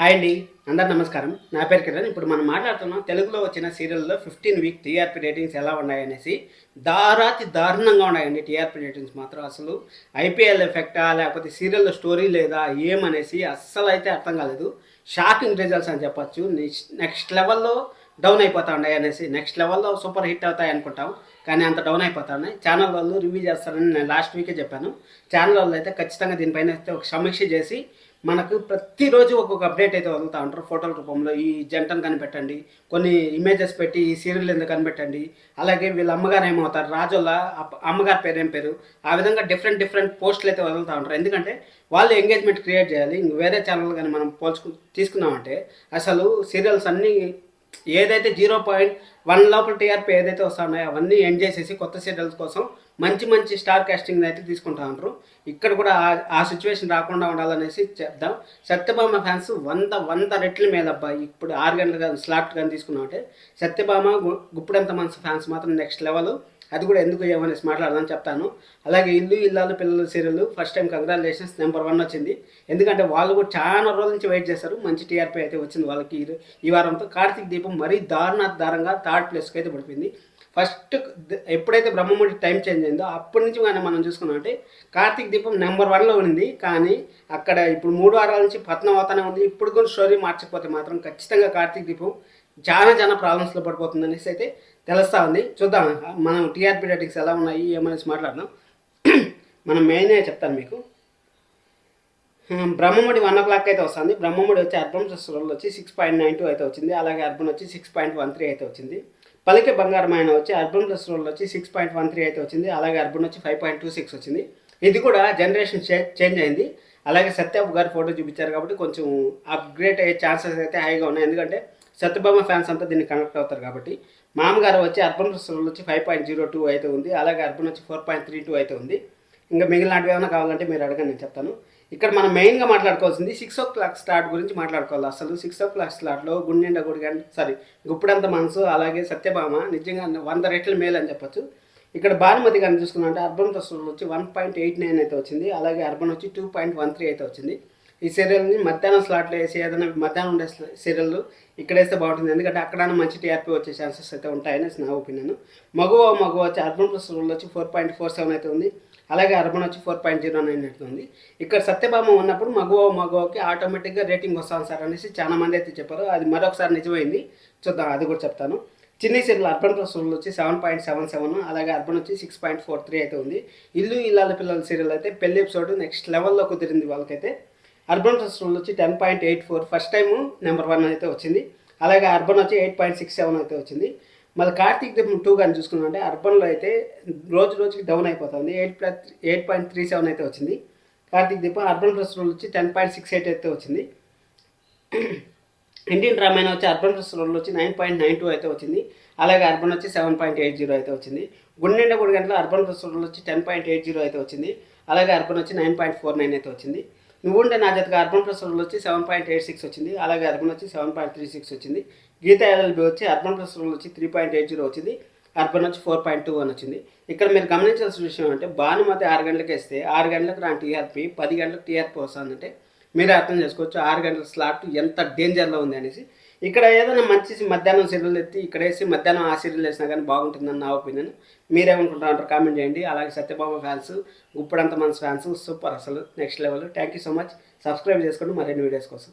Hi అండి, అందరు నమస్కారం. నా పేరు కిరణ్. ఇప్పుడు మనం మాట్లాడుతున్నాం తెలుగులో వచ్చిన సీరియల్లో 15 వీక్ టీఆర్పీ రేటింగ్స్ ఎలా ఉన్నాయనేసి. దారుణంగా ఉన్నాయండి టీఆర్పీ రేటింగ్స్ మాత్రం. అసలు ఐపీఎల్ ఎఫెక్టా లేకపోతే సీరియల్లో స్టోరీ లేదా ఏమనేసి అస్సలు అయితే అర్థం కాలేదు. షాకింగ్ రిజల్ట్స్ అని చెప్పొచ్చు. నెక్స్ట్ లెవెల్లో డౌన్ అయిపోతా ఉన్నాయి అనేసి, నెక్స్ట్ లెవెల్లో సూపర్ హిట్ అవుతాయి అనుకుంటాం, కానీ అంత డౌన్ అయిపోతా ఉన్నాయి. ఛానల్ వాళ్ళు రివ్యూ చేస్తారని నేను లాస్ట్ వీకే చెప్పాను. ఛానల్ వాళ్ళు అయితే ఖచ్చితంగా దీనిపైన అయితే ఒక సమీక్ష చేసి మనకు ప్రతిరోజు ఒక్కొక్క అప్డేట్ అయితే వదులుతూ ఉంటారు ఫోటోల రూపంలో. ఈ జంటను కనిపెట్టండి, కొన్ని ఇమేజెస్ పెట్టి ఈ సీరియల్ ఎందుకు కనిపెట్టండి, అలాగే వీళ్ళ అమ్మగారు ఏమవుతారు, రాజుల అమ్మగారి పేరు ఏం పేరు, ఆ విధంగా డిఫరెంట్ పోస్టులు అయితే వదులుతూ ఉంటారు. ఎందుకంటే వాళ్ళు ఎంగేజ్మెంట్ క్రియేట్ చేయాలి. ఇంక వేరే ఛానల్ కానీ మనం తీసుకున్నామంటే అసలు సీరియల్స్ అన్నీ ఏదైతే 0.1 లోపల టీఆర్పీ ఏదైతే వస్తున్నాయో అవన్నీ ఎండ్ చేసేసి కొత్త సీరియల్స్ కోసం మంచి స్టార్ కాస్టింగ్ అయితే తీసుకుంటా ఉంటారు. ఇక్కడ కూడా ఆ సిచ్యువేషన్ రాకుండా ఉండాలనేసి చెప్దాం. సత్యభామ ఫ్యాన్స్ 100 రెట్ల మేలబ్బా. ఇప్పుడు 6 గంటలు కానీ స్లాట్ కానీ తీసుకున్నామంటే సత్యభామ గుప్పుడంత మనసు ఫ్యాన్స్ మాత్రం నెక్స్ట్ లెవెల్. అది కూడా ఎందుకు ఏమనేసి మాట్లాడదామని చెప్తాను. అలాగే ఇల్లు ఇల్లాలు పిల్లల serial first time congratulations, number 1 వచ్చింది. ఎందుకంటే వాళ్ళు కూడా చాలా రోజుల నుంచి వెయిట్ చేస్తారు. మంచి టీఆర్పీ అయితే వచ్చింది వాళ్ళకి ఈ వారంతో. కార్తీక్ దీపం మరీ దారుణంగా థర్డ్ ప్లేస్కి అయితే పడిపోయింది. ఫస్ట్ ఎప్పుడైతే బ్రహ్మముడి టైం చేంజ్ అయిందో అప్పటి నుంచి కానీ మనం చూసుకున్నామంటే కార్తీక్ దీపం నెంబర్ 1లో ఉంది. కానీ అక్కడ ఇప్పుడు 3 వారాల నుంచి పతనం అవుతానే ఉంది. ఇప్పుడు కూడా స్టోరీ మార్చకపోతే మాత్రం ఖచ్చితంగా కార్తీక్ దీపం చాలా ప్రాబ్లమ్స్లో పడిపోతుంది అనేసి అయితే తెలుస్తూ ఉంది. చూద్దాం మనం టీఆర్పీ రేటింగ్స్ ఎలా ఉన్నాయి ఏమనేసి మాట్లాడదాం. మనం మెయిన్ చెప్తాను మీకు. బ్రహ్మముడి 1 o'clock అయితే వస్తుంది. బ్రహ్మముడి వచ్చి అర్బన్ రోల్ వచ్చి 6.92 అయితే వచ్చింది. అలాగే అర్బన్ వచ్చి 6.13 అయితే వచ్చింది. పలికే బంగారమైన వచ్చి అర్బన్ రోల్ వచ్చి 6.13 అయితే వచ్చింది. అలాగే అర్బన్ వచ్చి 5.26 వచ్చింది. ఇది కూడా జనరేషన్ చేంజ్ అయింది. అలాగే సత్యబాబు గారి ఫోటో చూపించారు కాబట్టి కొంచెం అప్గ్రేడ్ అయ్యే ఛాన్సెస్ అయితే హైగా ఉన్నాయి. ఎందుకంటే సత్యభామ ఫ్యాన్స్ అంతా దీన్ని కనెక్ట్ అవుతారు కాబట్టి. మామగారు వచ్చి అర్బన్ రోల్ వచ్చి 5.02 అయితే ఉంది. అలాగే అర్బన్ వచ్చి 4.32 అయితే ఉంది. ఇంకా మిగిలినవి ఏమైనా కావాలంటే మీరు అడగండి, నేను చెప్తాను. ఇక్కడ మనం మెయిన్గా మాట్లాడుకోవాల్సింది 6 o'clock స్లాట్ గురించి మాట్లాడుకోవాలి. అసలు 6 o'clock స్లాట్లో గుండెండ గుప్పుడంత మనసు అలాగే సత్యభామ నిజంగా 100 రెట్ల మేలు అని చెప్పొచ్చు. ఇక్కడ భానుమతి గారిని చూసుకున్నామంటే అర్బన్ రోల్ వచ్చి 1.89 అయితే వచ్చింది. అలాగే అర్బన్ వచ్చి 2.13 అయితే వచ్చింది. ఈ సీరియల్ని మధ్యాహ్నం స్లాట్లో వేసి ఏదైనా మధ్యాహ్నం ఉండే సీరియల్ ఇక్కడ వేస్తే బాగుంటుంది. ఎందుకంటే అక్కడ మంచి టీఆర్పీ వచ్చే ఛాన్సెస్ అయితే ఉంటాయని నా ఒపీనియన్. మగువ వచ్చి అర్బన్ రోల్ వచ్చి 4.47 అయితే ఉంది. అలాగే అర్బన్ వచ్చి 4.09 అయితే ఉంది. ఇక్కడ సత్యభామ ఉన్నప్పుడు మగువకి ఆటోమేటిక్గా రేటింగ్ వస్తాను సార్ అనేసి చాలా మంది అయితే చెప్పారు. అది మరొకసారి నిజమైంది. చూద్దాం, అది కూడా చెప్తాను. చిన్ని సీరియల్ అర్బన్ రోల్ వచ్చి 7.77, అలాగే అర్బన్ వచ్చి 6.43 అయితే ఉంది. ఇల్లు ఇల్లాల పిల్లల సీరియల్ అయితే పెళ్లి ఎపిసోడ్ నెక్స్ట్ లెవెల్లో కుదిరింది వాళ్ళకైతే. అర్బన్ రోల్ వచ్చి 10.84 ఫస్ట్ టైము నెంబర్ 1 అయితే వచ్చింది. అలాగే అర్బన్ వచ్చి 8.67 అయితే వచ్చింది. మళ్ళీ కార్తీక్ దీపం 2 కానీ చూసుకున్నామంటే అర్బన్లో అయితే రోజుకి డౌన్ అయిపోతుంది. 8.37 అయితే వచ్చింది కార్తీక్ దీపం. అర్బన్ రోల్ వచ్చి 10.68 అయితే వచ్చింది. ఇండియన్ రామాయణ వచ్చి అర్బన్ రోల్ వచ్చి 9.92 అయితే వచ్చింది. అలాగే అర్బన్ వచ్చి 7.80 అయితే వచ్చింది. గుండెండ 3 గంటల అర్బన్ రోల్ వచ్చి 10.80 అయితే వచ్చింది. అలాగే అర్బన్ వచ్చి 9.49 అయితే వచ్చింది. నువ్వుండే నా జతగా అర్బన్ రోల్ వచ్చి 7.86 వచ్చింది. అలాగే అర్బన్ వచ్చి 7.36 వచ్చింది. గీతా ఎల్ఎల్బి వచ్చి అర్బన్ రోల్ వచ్చి 3.80 వచ్చింది. అర్బన్ వచ్చి 4.21 వచ్చింది. ఇక్కడ మీరు గమనించాల్సిన విషయం అంటే భానుమతి 6 గంటలకు వేస్తే 6 గంటలకు రాని టీఆర్పీ 10 గంటలకు టీఆర్పీ వస్తుందంటే మీరే అర్థం చేసుకోవచ్చు 6 గంటల స్లాట్ ఎంత డేంజర్లో ఉంది అనేసి. ఇక్కడ ఏదైనా మంచి మధ్యాహ్నం సీరియల్ ఎత్తి ఇక్కడ వేసి మధ్యాహ్నం ఆ సీరియల్ వేసినా కానీ బాగుంటుందని నా ఒపీనియన్. మీరేమనుకుంటారంటారు కామెంట్ చేయండి. అలాగే సత్యభామ ఫ్యాన్స్, గుప్పుడంత మనసు ఫ్యాన్స్ సూపర్, అసలు next level. Thank you so much. Subscribe చేసుకోండి మరిన్ని వీడియోస్ కోసం.